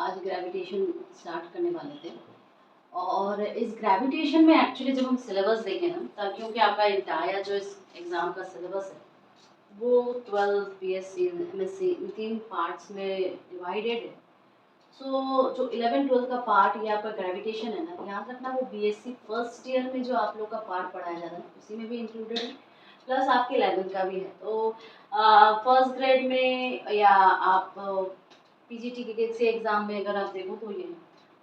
आज gravitation start करने वाले थे। और इस ग्रेविटेशन में एक्चुअली जब हम सिलेबस देखें ना, तब क्योंकि आपका इंटायर जो इस एग्ज़ाम का सिलेबस है वो 12 बीएससी एमएससी इन 3 पार्ट्स में डिवाइडेड है। सो जो 11-12 का पार्ट ये आपका ग्रेविटेशन है ना, याद रखना वो बीएससी फर्स्ट ईयर में जो आप लोग का पार्ट पढ़ाया जाता है उसी में भी इंक्लूडेड है, प्लस आपके 11 का भी है। तो फर्स्ट ग्रेड में या आप पीजीटी के किसी एग्ज़ाम में अगर आप देखो तो ये है।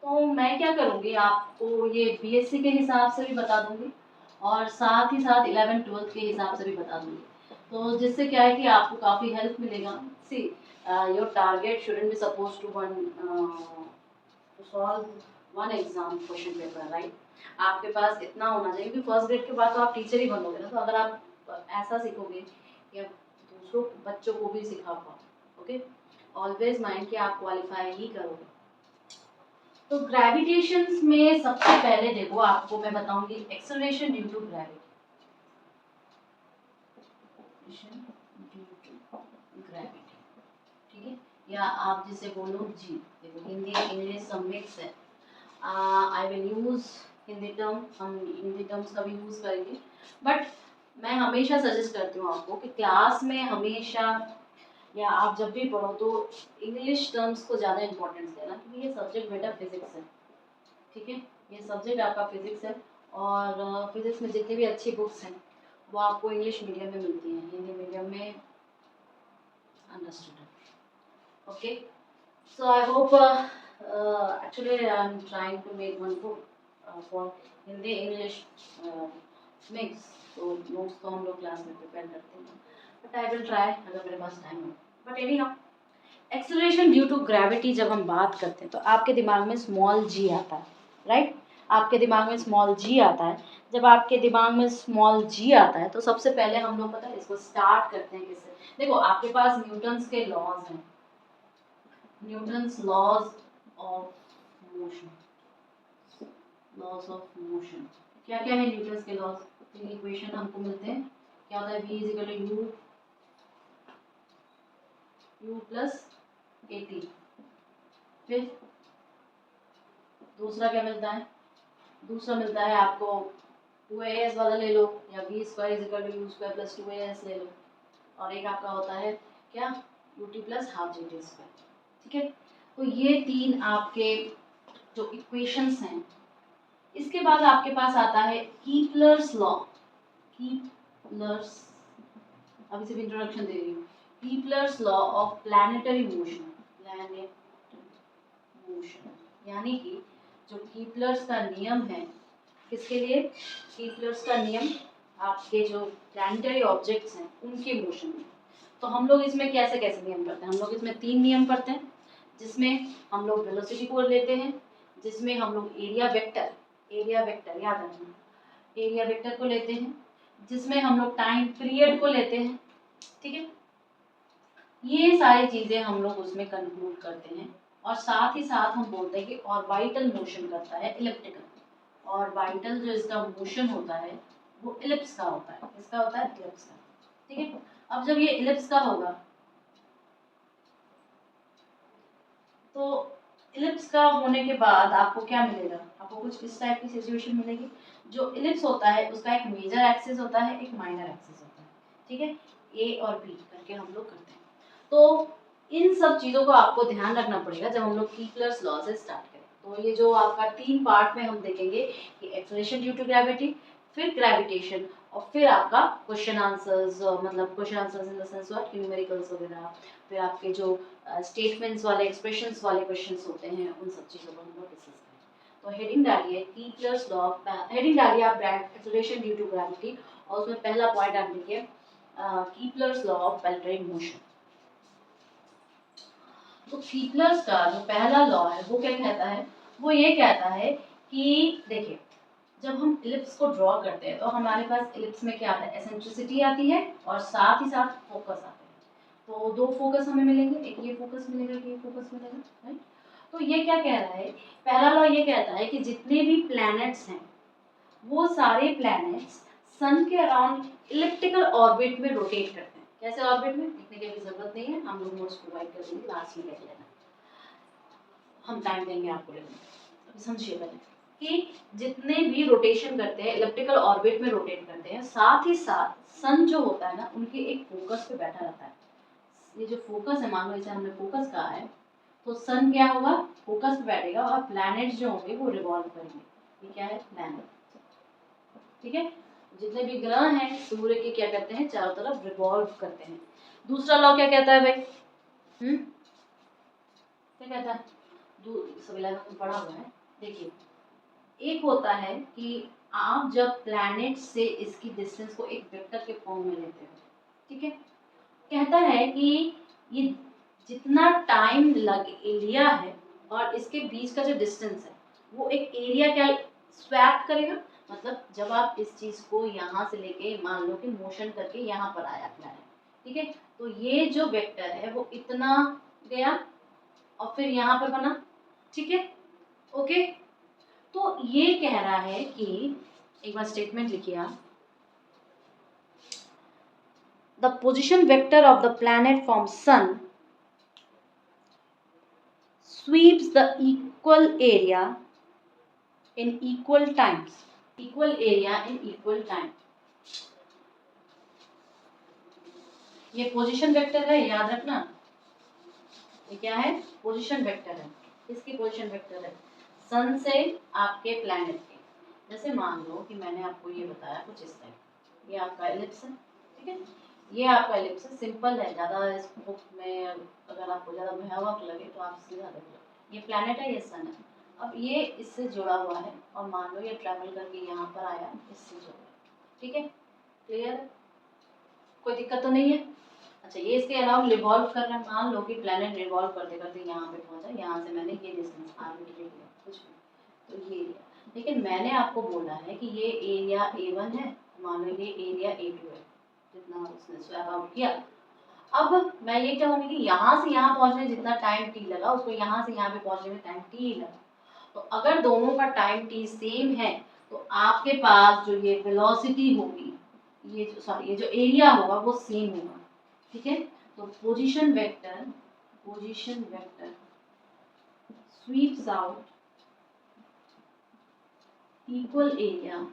तो मैं क्या करूँगी, आपको ये बीएससी के हिसाब से भी बता दूँगी और साथ ही साथ 11-12 के हिसाब से भी बता दूँगी। तो जिससे क्या है कि आपको काफ़ी हेल्प मिलेगा। सी your target shouldn't be supposed to to solve one exam question paper, right? आपके पास इतना होना चाहिए क्योंकि फर्स्ट ग्रेड के बाद तो आप टीचर ही बनोगे ना, तो अगर आप ऐसा सीखोगे कि आप दूसरों बच्चों को भी सिखा पाओ, ओके, ऑलवेज माइंड कि आप क्वालिफाई ही करोगे। तो ग्रेविटेशंस में सबसे पहले देखो आपको मैं बताऊंगी एक्सेलरेशन ड्यू टू ग्रेविटी, ठीक है, या आप जिसे बोलो जी। देखो हिंदी इंग्लिश सब मिक्स है। I will use Hindi term, हम हिंदी टर्म्स का भी यूज करेंगे, बट मैं हमेशा सजेस्ट करती हूँ आपको कि क्लास में हमेशा या आप जब भी पढ़ो तो इंग्लिश टर्म्स को ज़्यादा इंपॉर्टेंस देना, क्योंकि ये सब्जेक्ट बेटा फिजिक्स है, ठीक है, ये सब्जेक्ट आपका फिजिक्स है। और फिजिक्स में जितनी भी अच्छी बुक्स हैं वो आपको इंग्लिश मीडियम में मिलती हैं, हिंदी मीडियम में understood. Okay, so I hope actually I'm trying to make one book for Hindi English mix, तो notes तो हम लोग क्लास में प्रिपेयर करते हैं, but I will try अगर मेरे पास टाइम हो। But anyhow, acceleration due to gravity जब हम बात करते हैं तो आपके दिमाग में स्मॉल जी आता है, राइट? आपके दिमाग में स्मॉल जी आता है। जब आपके दिमाग में स्मॉल जी आता है तो सबसे पहले हम लोग पता है इसको स्टार्ट करते हैं किससे? देखो आपके पास न्यूटन्स के लॉज हैं, Newton's laws of motion, laws of motion। क्या क्या है न्यूटन्स के लॉज? तीन इक्वेशन हमको मिलते हैं, क्या होता है v is equal to u plus at। फिर दूसरा क्या मिलता है? दूसरा मिलता है आपको 2as वाला ले लो, या v square is equal to u square plus 2as ले लो, और एक आपका होता है क्या ut plus half gt square, ठीक है। तो ये तीन आपके जो इक्वेशंस हैं। इसके बाद आपके पास आता है कीपलर्स लॉ। कीपलर्स, अभी सिर्फ इंट्रोडक्शन दे रही हूँ। Kepler's law of planetary motion, planet motion, यानी कि जो कीपलर्स का नियम है, किसके लिए? कीपलर्स का नियम आपके जो प्लैनेटरी ऑब्जेक्ट्स हैं उनके मोशन में। तो हम लोग इसमें कैसे कैसे नियम करते हैं? हम लोग इसमें 3 नियम करते हैं, जिसमें हम लोग वेलोसिटी को लेते हैं, जिसमें हम लोग एरिया वेक्टर याद रखना, एरिया वेक्टर को लेते हैं, जिसमें हम लोग टाइम पीरियड को लेते हैं, ठीक है। ये सारी चीजें हम लोग उसमें कंक्लूड करते हैं, और साथ ही साथ हम बोलते हैं कि ऑर्बिटल मोशन करता है इलिप्टिकल। ऑर्बिटल जो इसका मोशन होता है वो इलिप्स का होता है। किसका होता है? इलिप्स का, ठीक है। अब जब ये इलिप्स का होगा तो इलिप्स का होने के बाद आपको क्या मिलेगा? आपको कुछ इस टाइप की सिचुएशन मिलेगी। जो इलिप्स होता है उसका एक मेजर एक्सिस होता है, एक माइनर एक्सिस होता है, ठीक है। ए और बी करके हम लोग करते हैं। तो इन सब चीज़ों को आपको ध्यान रखना पड़ेगा जब हम लोग कीपलर्स लॉ से स्टार्ट करें। तो ये जो आपका 3 पार्ट में हम देखेंगे कि एक्सेलरेशन ड्यू टू ग्रेविटी, फिर ग्रेविटेशन, और फिर आपका क्वेश्चन आंसर्स, मतलब question answers in the sense what numericals वगैरह, फिर आपके जो स्टेटमेंट्स वाले एक्सप्रेशंस वाले क्वेश्चंस होते हैं, उन सब चीज़ों को हम लोग डिस्कस करें। तो हेडिंग डालिए कीपलर्स लॉ, हेडिंग डालिए आप एक्सेलरेशन ड्यू टू ग्रेविटी, और उसमें पहला पॉइंट आप लिखिए कीपलर्स लॉ ऑफ प्लैनेटरी मोशन। तो कीपलर्स का जो पहला लॉ है वो क्या कहता है? वो ये कहता है कि देखिए, जब हम इलिप्स को ड्रॉ करते हैं तो हमारे पास इलिप्स में क्या आता है? एसेंट्रिसिटी आती है और साथ ही साथ फोकस आते हैं। तो 2 फोकस हमें मिलेंगे, एक ये फोकस मिलेगा, एक ये फोकस मिलेगा, राइट। तो ये क्या कह रहा है? पहला लॉ ये कहता है कि जितने भी प्लैनेट्स हैं वो सारे प्लैनेट्स सन के अराउंड इलिप्टिकल ऑर्बिट में रोटेट करते हैं। कैसे ऑर्बिट में? लिखने की भी जरूरत नहीं है, हम लोग नोट्स प्रोवाइड कर देंगे, लास्ट में देख लेना। हम टाइम देंगे आपको लेकिन समझिए पहले कि जितने भी रोटेशन करते हैं इलिप्टिकल ऑर्बिट में रोटेट करते हैं, साथ ही साथ सन जो होता है ना उनके एक फोकस पे बैठा रहता है। ये जो फोकस है, मान लो इसे हमने फोकस कहा है, तो सन क्या होगा, फोकस पे बैठेगा और प्लैनेट्स जो होंगे वो रिवॉल्व करेंगे। ये क्या है, प्लैनेट, ठीक है। जितने भी ग्रह हैं सूर्य के क्या करते हैं, चारों तरफ रिवॉल्व करते हैं। दूसरा लॉ क्या कहता है भाई, क्या कहता है, सब 11 में पढ़ा हुआ है। देखिए, एक होता है कि आप जब प्लैनेट से इसकी डिस्टेंस को एक वेक्टर के फॉर्म में लेते हो, ठीक है, कहता है कि ये जितना टाइम लिया है और इसके बीच का जो डिस्टेंस है वो एक एरिया क्या स्वैप करेगा। मतलब जब आप इस चीज को यहाँ से लेके मान लो कि मोशन करके यहाँ पर आया प्लैनेट, ठीक है, तो ये जो वेक्टर है वो इतना गया और फिर यहाँ पर बना, ठीक है, ओके। तो ये कह रहा है कि एक बार स्टेटमेंट लिखिए आप, the position vector of the planet from sun sweeps the equal area in equal times, equal area in equal time। ये पोजीशन वेक्टर है, याद रखना, ये क्या है, पोजीशन वेक्टर है। किसकी पोजीशन वेक्टर है, सन से आपके प्लैनेट के। जैसे मान लो कि मैंने आपको ये बताया कुछ इस टाइप, ये आपका एलिप्स है, ठीक है, ये आपका एलिप्स है, सिंपल है, ज़्यादा इस बुक में अगर आपको ज़्यादा भयावह लगे तो आप सीधा देख लो। ये प्लैनेट है, ये सन है, अब ये इससे जुड़ा हुआ है और मान लो ये ट्रैवल करके यहाँ पर आया, इससे जुड़ा, ठीक है, क्लियर, कोई दिक्कत तो नहीं है। अच्छा, ये इसके अलावा रिवॉल्व कर रहा है, मान लो कि प्लैनेट रिवॉल्व करते करते यहाँ पे पहुंचा, यहाँ से मैंने ये डिस्टेंस आर्बिट्रेट किया कुछ भी, तो ये एरिया, लेकिन मैंने आपको बोला है कि ये एरिया A1 है, मान लो ये एरिया A2 है, जितना उसने स्वैप आउट किया। अब मैं ये कहूँगी कि यहाँ से यहाँ पहुँचने जितना टाइम t लगा उसको यहाँ से यहाँ पे पहुँचने में टाइम t लगा, तो अगर दोनों का टाइम t सेम है तो आपके पास जो ये वेलोसिटी होगी, ये जो सॉरी ये जो एरिया होगा वो सेम होगा, ठीक है। तो position vector sweeps out equal area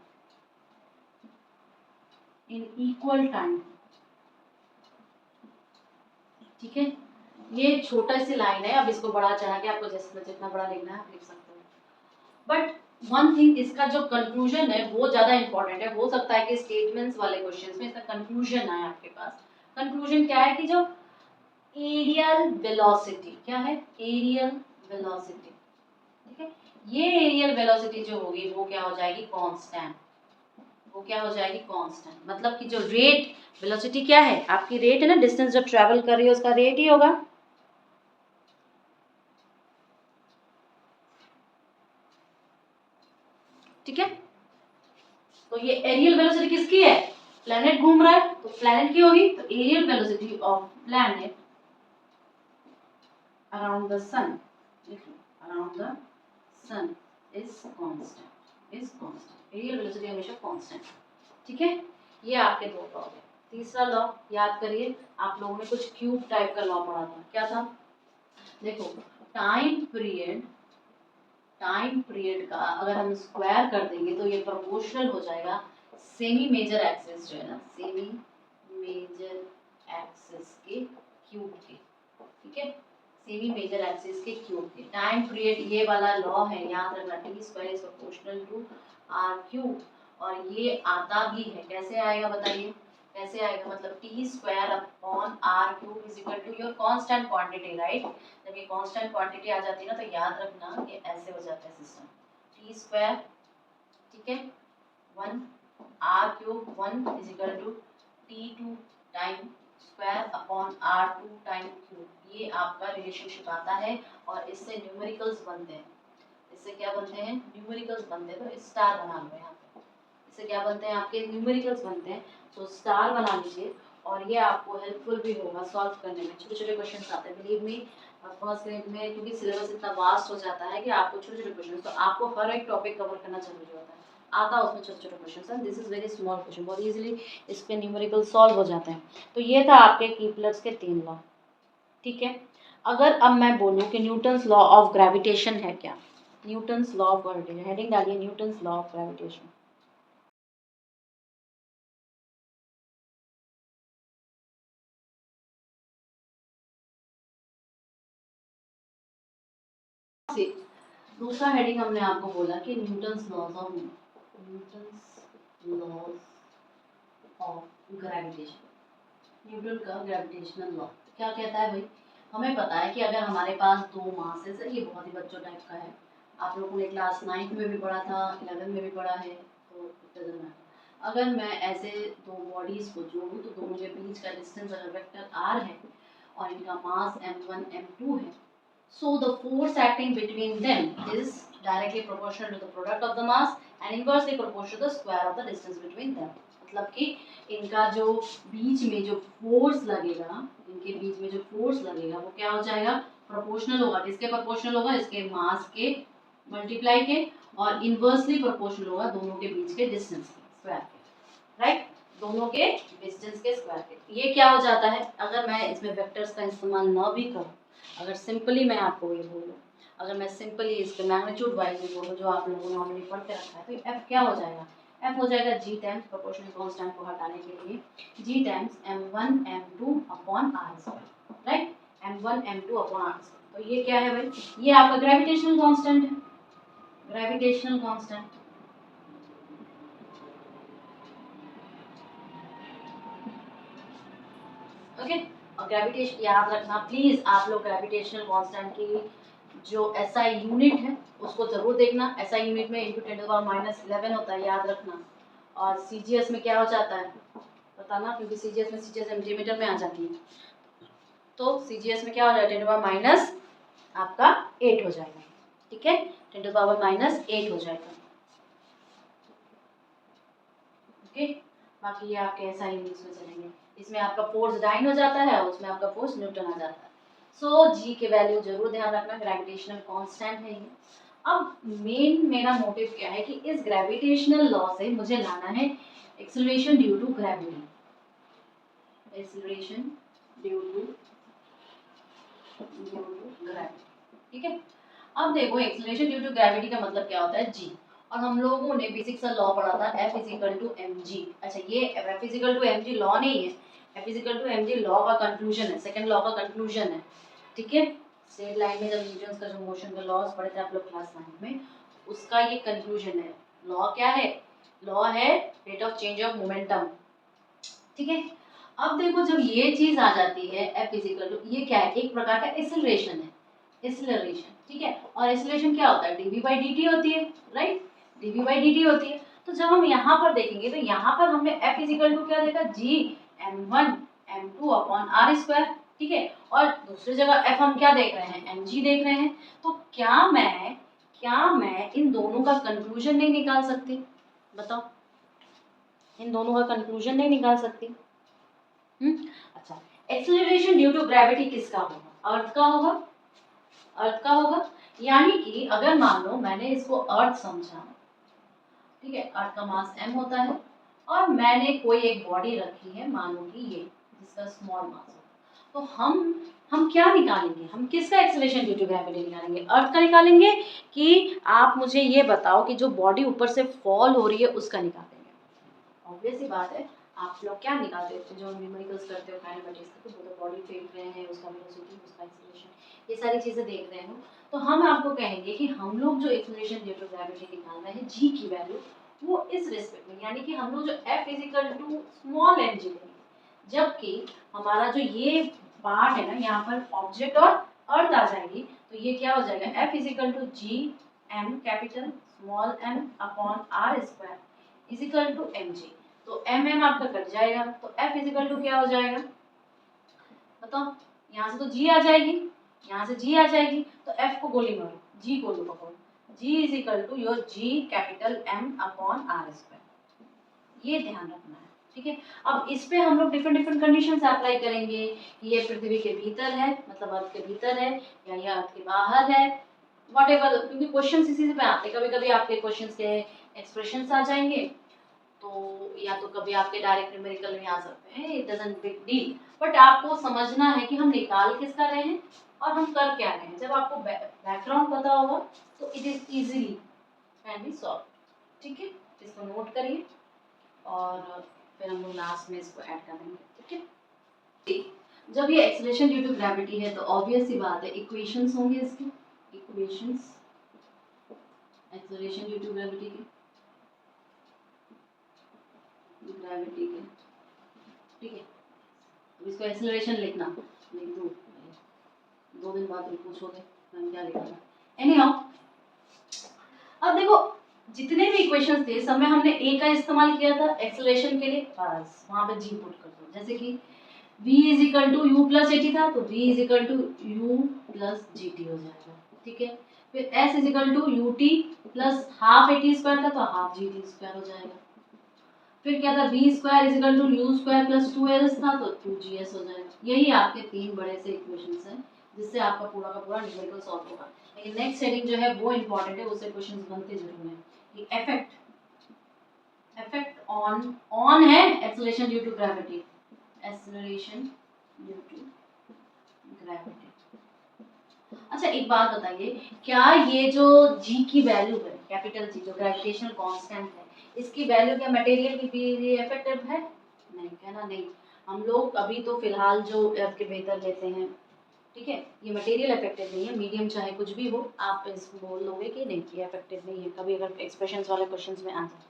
in equal time, ठीक है। ये छोटा सी लाइन है, अब इसको बड़ा चढ़ा के आपको जैसे जितना बड़ा लिखना है आप लिख सकते हो, बट वन थिंग, इसका जो कंक्लूजन है वो ज्यादा इंपॉर्टेंट है। हो सकता है कि स्टेटमेंट्स वाले क्वेश्चंस में इसका कंक्लूजन आए आपके पास। कंक्लूजन क्या है कि जो एरियल वेलोसिटी, क्या है, एरियल वेलोसिटी, ठीक है, ये एरियल वेलोसिटी जो होगी वो क्या हो जाएगी, कांस्टेंट, वो क्या हो जाएगी, कांस्टेंट। मतलब कि जो रेट, वेलोसिटी क्या है, आपकी रेट है ना, डिस्टेंस जो ट्रेवल कर रही है उसका रेट ही होगा, ठीक है। तो ये एरियल वेलोसिटी किसकी है, प्लैनेट घूम रहा है तो प्लैनेट की होगी, तो areal velocity of planet around the sun, around the sun is constant, areal velocity हमेशा कांस्टेंट, ठीक है। ये आपके दो लॉ है। तीसरा लॉ याद करिए, आप लोगों ने कुछ क्यूब टाइप का लॉ पढ़ा था, क्या था, देखो, टाइम पीरियड का अगर हम स्क्वायर कर देंगे तो ये प्रोपोर्शनल हो जाएगा सेमी मेजर एक्सिस जो है ना, सेमी मेजर एक्सिस के क्यूब के, ठीक है, सेमी मेजर एक्सिस के क्यूब के। टाइम पीरियड ये वाला लॉ है, याद रखना, T square is proportional to R cube, और ये आता भी है, कैसे आएगा बताइए, कैसे आएगा, मतलब T square upon R cube is equal to your constant quantity, right. जब ये कांस्टेंट क्वांटिटी आ जाती है ना तो याद रखना ये ऐसे हो जाता है सिस्टम, टी स्क्वायर, ठीक है, 1 R cube 1 is equal to t2 time square upon r2 time cube. ये आपका रिलेशनशिप आता है और इससे न्यूमेरिकल्स बनते हैं, इससे क्या बनते हैं, न्यूमेरिकल्स बनते हैं, तो स्टार बना लो यहाँ पे, इससे क्या बनते हैं, आपके न्यूमेरिकल्स बनते हैं, तो स्टार बना लीजिए और ये आपको हेल्पफुल भी होगा सॉल्व करने में। छोटे छोटे क्वेश्चन आते हैं, बिलीव मी, फर्स्ट ग्रेड में क्योंकि सिलेबस इतना वास्ट हो जाता है कि आपको छोटे छोटे क्वेश्चन, तो आपको हर एक टॉपिक कवर करना जरूरी होता है, आता उसमें छोटे छोटे question, this is very small question, बहुत इजीली इस पे न्यूमेरिकल सॉल्व हो जाते हैं। तो ये था आपके कीपलर्स के 3 लॉ, ठीक है। अगर अब मैं बोलूँ कि न्यूटन्स लॉ ऑफ ग्रेविटेशन है क्या, Newton's law of gravitation, heading डालिए न्यूटन्स लॉ ऑफ ग्रेविटेशन। दूसरा हेडिंग हमने आपको बोला कि Newton's laws of gravitation, Newton का ग्रेविटेशनल लॉ क्या कहता है भाई। हमें पता है कि अगर हमारे पास दो मासेस है, ये बहुत ही बच्चों टाइप का है, आप लोगों ने क्लास 9 में भी पढ़ा था, 11 में भी पढ़ा है, तो अगर मैं ऐसे दो बॉडीज को जोड़ूं तो दोनों के बीच का डिस्टेंस अगर वेक्टर r है और इनका मास m1 m2 है, so the force acting between them is directly proportional to the product of the mass and inversely proportional to the square of the distance between them। मतलब कि इनका जो बीच में जो फोर्स लगेगा, इनके बीच में जो फोर्स लगेगा वो क्या हो जाएगा, प्रोपोर्शनल होगा। किसके प्रोपोर्शनल होगा, इसके मास के मल्टीप्लाई के, और इनवर्सली प्रोपोर्शनल होगा दोनों के बीच के डिस्टेंस के स्क्वायर के, राइट, दोनों के डिस्टेंस के स्क्वायर के। ये क्या हो जाता है, अगर मैं इसमें वेक्टर्स का इस्तेमाल ना भी करूं, अगर सिंपली मैं आपको ये बोलूं, अगर मैं सिंपली इसके मैग्नीट्यूड वाइज में बोलूं जो आप लोगों ने ऑलरेडी पढ़ के रखा है, तो एफ क्या हो जाएगा, एफ हो जाएगा जी टाइम्स प्रोपोर्शनल कांस्टेंट को हटाने के लिए G times m1 m2 upon r square, right, m1 m2 upon r square. तो ये क्या है भाई, ये आपका ग्रेविटेशनल कांस्टेंट है, ग्रेविटेशनल कांस्टेंट। ओके, और ग्रेविटेशन याद रखना प्लीज, आप लोग ग्रेविटेशनल कांस्टेंट की जो एसआई यूनिट है उसको जरूर देखना। एसआई यूनिट में इनटू 10⁻11 होता है, याद रखना। और सीजीएस में क्या हो जाता है बताना, क्योंकि सीजीएस में सेंटीमीटर में आ जाती है, तो सीजीएस में क्या हो जाएगा 10⁻- आपका 8 हो जाएगा, ठीक है, 10⁻−8 हो जाएगा। ओके, बाकी ये आपके एसआई यूनिट्स में चलेंगे। इसमें आपका फोर्स डाइन हो जाता है और उसमें आपका फोर्स न्यूटन आ जाता है। सो जी के वैल्यू जरूर ध्यान रखना, ग्रेविटेशनल कांस्टेंट है ये। अब मेन मेरा मोटिव क्या है कि इस ग्रेविटेशनल लॉ से मुझे लाना है acceleration due to gravity, acceleration due to gravity, ठीक है। अब देखो एक्सेलरेशन ड्यू टू ग्रेविटी का मतलब क्या होता है जी, और हम लोगों ने बेसिक सा लॉ पढ़ा था F is to m g. अच्छा, ये F is to m g law नहीं है, F is to m g law का कंक्लूजन है, सेकंड लॉ का कंक्लूजन है, ठीक है। स्ट्रेट लाइन में जब न्यूटन का जो मोशन का लॉज पढ़े थे आप लोग क्लास 9 में, उसका ये कंक्लूजन है। लॉ क्या है, लॉ है rate of change of momentum, ठीक है। अब देखो जब ये चीज आ जाती है F इज टू, ये क्या है, एक प्रकार का एक्सेलरेशन है, एक्सेलरेशन, ठीक है। और एक्सेलरेशन क्या होता है, dv/dt होती है, राइट, dv/dt होती है। तो जब हम यहाँ पर देखेंगे तो यहाँ पर हमने F इज टू क्या देखा, g m1 m2 upon r square, ठीक है। और दूसरी जगह F हम क्या देख रहे हैं, mg देख रहे हैं। तो क्या मैं इन दोनों का कंक्लूजन नहीं निकाल सकती, बताओ, इन दोनों का कंक्लूजन नहीं निकाल सकती। अच्छा, एक्सेलरेशन ड्यू टू ग्रेविटी किसका होगा, अर्थ का होगा, अर्थ का होगा। यानी कि अगर मान लो मैंने इसको अर्थ समझा, ठीक है, अर्थ का मास m होता है और मैंने कोई एक बॉडी रखी है, मानो कि ये जिसका स्मॉल मास है, तो हम क्या निकालेंगे, हम किसका एक्सेलरेशन ड्यू टू ग्रेविटी निकालेंगे, अर्थ का निकालेंगे, कि आप मुझे ये बताओ कि जो बॉडी ऊपर से फॉल हो रही है उसका निकालेंगे। ऑब्वियस सी बात है, आप लोग क्या निकालते हो, जो न्यूमेरिकल्स करते हो काइनेमेटिक्स का, तो बॉडी फेंक रहे हैं, उसका वेलोसिटी, उसका एक्सेलरेशन, ये सारी चीजें देख रहे हो, तो हम आपको कहेंगे कि हम लोग जो एक्सेलरेशन ड्यू टू ग्रेविटी निकाल रहे हैं जी की वैल्यू, वो इस रिस्पेक्ट में, यानी कि हम लोग जो F is to small m g लेंगे, जबकि हमारा जो ये पार्ट है ना, यहाँ पर ऑब्जेक्ट और अर्थ आ जाएगी, तो ये क्या हो जाएगा, F is to g m capital small m upon r square is equal to m g. तो m आपका कट जाएगा, तो F इज इक्वल टू क्या हो जाएगा बताओ, यहाँ से तो g आ जाएगी, यहाँ से g आ जाएगी, तो F को गोली मारो, g को लो पकड़ो, g is equal to your g capital M upon r square, ये ध्यान रखना है, ठीक है। अब इस पे हम लोग डिफरेंट डिफरेंट कंडीशंस अप्लाई करेंगे कि ये पृथ्वी के भीतर है, मतलब अर्थ के भीतर है, या ये अर्थ के बाहर है, व्हाटएवर, क्योंकि क्वेश्चंस इसी से पे आते हैं। कभी कभी आपके क्वेश्चंस के एक्सप्रेशंस आ जाएंगे, तो या तो कभी आपके डायरेक्ट न्यूमेरिकल में आ सकते हैं, it doesn't big deal, but आपको समझना है कि हम निकाल किसका रहे हैं, और हम कर क्या रहे हैं। जब आपको बैकग्राउंड पता होगा तो it is easily can be solve. ठीक है, इसको नोट करिए और फिर हम लोग लास्ट में इसको ऐड कर देंगे। ठीक है, जब ये एक्सेलरेशन ड्यू टू ग्रेविटी है तो ऑब्वियस सी बात है इक्वेशंस होंगे इसके, equations acceleration due to gravity के, ग्रेविटी के। ठीक है, अब इसको एक्सेलरेशन लिखना, लिख दो, 2 दिन बाद पूछोगे मैम क्या लिखा था। एनीहाउ, अब देखो जितने भी इक्वेशंस थे सब में हमने ए का इस्तेमाल किया था एक्सेलरेशन के लिए, बस वहां पे जी पुट कर दो। जैसे कि v is equal to u plus a t था तो v is equal to u plus g t हो जाएगा। ठीक है, फिर s is equal to u t plus half a t square था तो हाफ जी टी स्क्वायर हो जाएगा। फिर क्या था, v square is equal to u square plus 2s था तो 2gs हो जाएगा। यही आपके 3 बड़े से इक्वेशंस हैं जिससे आपका पूरा का पूरा न्यूमेरिकल सॉल्व होगा। लेकिन नेक्स्ट हेडिंग जो है वो इंपॉर्टेंट है, उससे क्वेश्चंस बनते जरूर हैं कि इफेक्ट ऑन है acceleration due to gravity, acceleration due to gravity. अच्छा एक बात बताइए, क्या ये जो g की वैल्यू है, कैपिटल G जो ग्रेविटेशनल कांस्टेंट है, इसकी वैल्यू क्या मटेरियल की भी इफेक्टिव है? नहीं, कहना नहीं। हम लोग अभी तो फिलहाल जो अर्थ के बेहतर लेते हैं, ठीक है, ये मटेरियल इफेक्टिव नहीं है। मीडियम चाहे कुछ भी हो, आप इसको बोल लोगे कि नहीं ये इफेक्टिव नहीं है, कभी अगर एक्सप्रेशंस वाले क्वेश्चंस में आ जाए।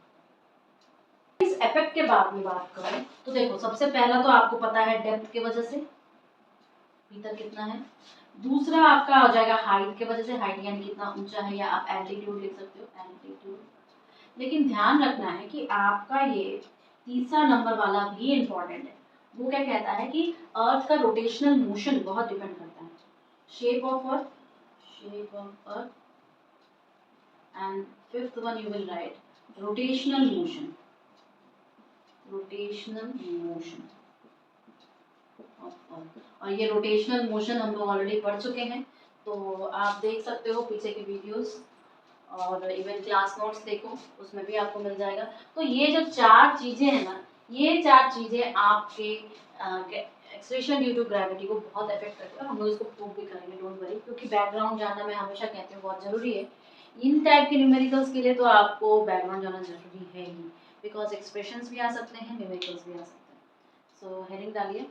इस इफेक्ट के बाद में बात करें तो देखो सबसे पहला तो आपको पता है डेप्थ के वजह से भीतर कितना है, दूसरा आपका हो जाएगा हाइट के वजह से, हाइट यानी कितना ऊंचा है, या आप एल्टीट्यूड लिख सकते हो, एल्टीट्यूड। लेकिन ध्यान रखना है कि आपका ये तीसरा नंबर वाला भी इम्पोर्टेंट है। वो क्या कहता है कि अर्थ का रोटेशनल मोशन बहुत डिपेंड करता है, shape of earth and fifth one you will write rotational motion, rotational motion of earth. और ये रोटेशनल मोशन हम लोग ऑलरेडी पढ़ चुके हैं, तो आप देख सकते हो पीछे की वीडियोस और इवन क्लास नोट्स देखो, उसमें भी आपको मिल जाएगा। तो ये जो 4 चीज़ें हैं ना, ये 4 चीज़ें आपके एक्सेलरेशन ड्यू टू ग्रेविटी को बहुत अफेक्ट करती है। हम लोग इसको प्रूव भी करेंगे, डोंट वरी, क्योंकि बैकग्राउंड जानना मैं हमेशा कहती हूँ बहुत ज़रूरी है। इन टाइप के न्यूमेरिकल्स के लिए तो आपको बैकग्राउंड जाना ज़रूरी है ही, बिकॉज एक्सप्रेशंस भी आ सकते हैं, न्यूमेरिकल्स भी आ सकते हैं। सो हेडिंग डालिए,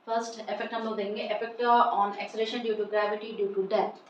फर्स्ट इफेक्ट हम लोग देंगे, effect on acceleration due to gravity due to depth.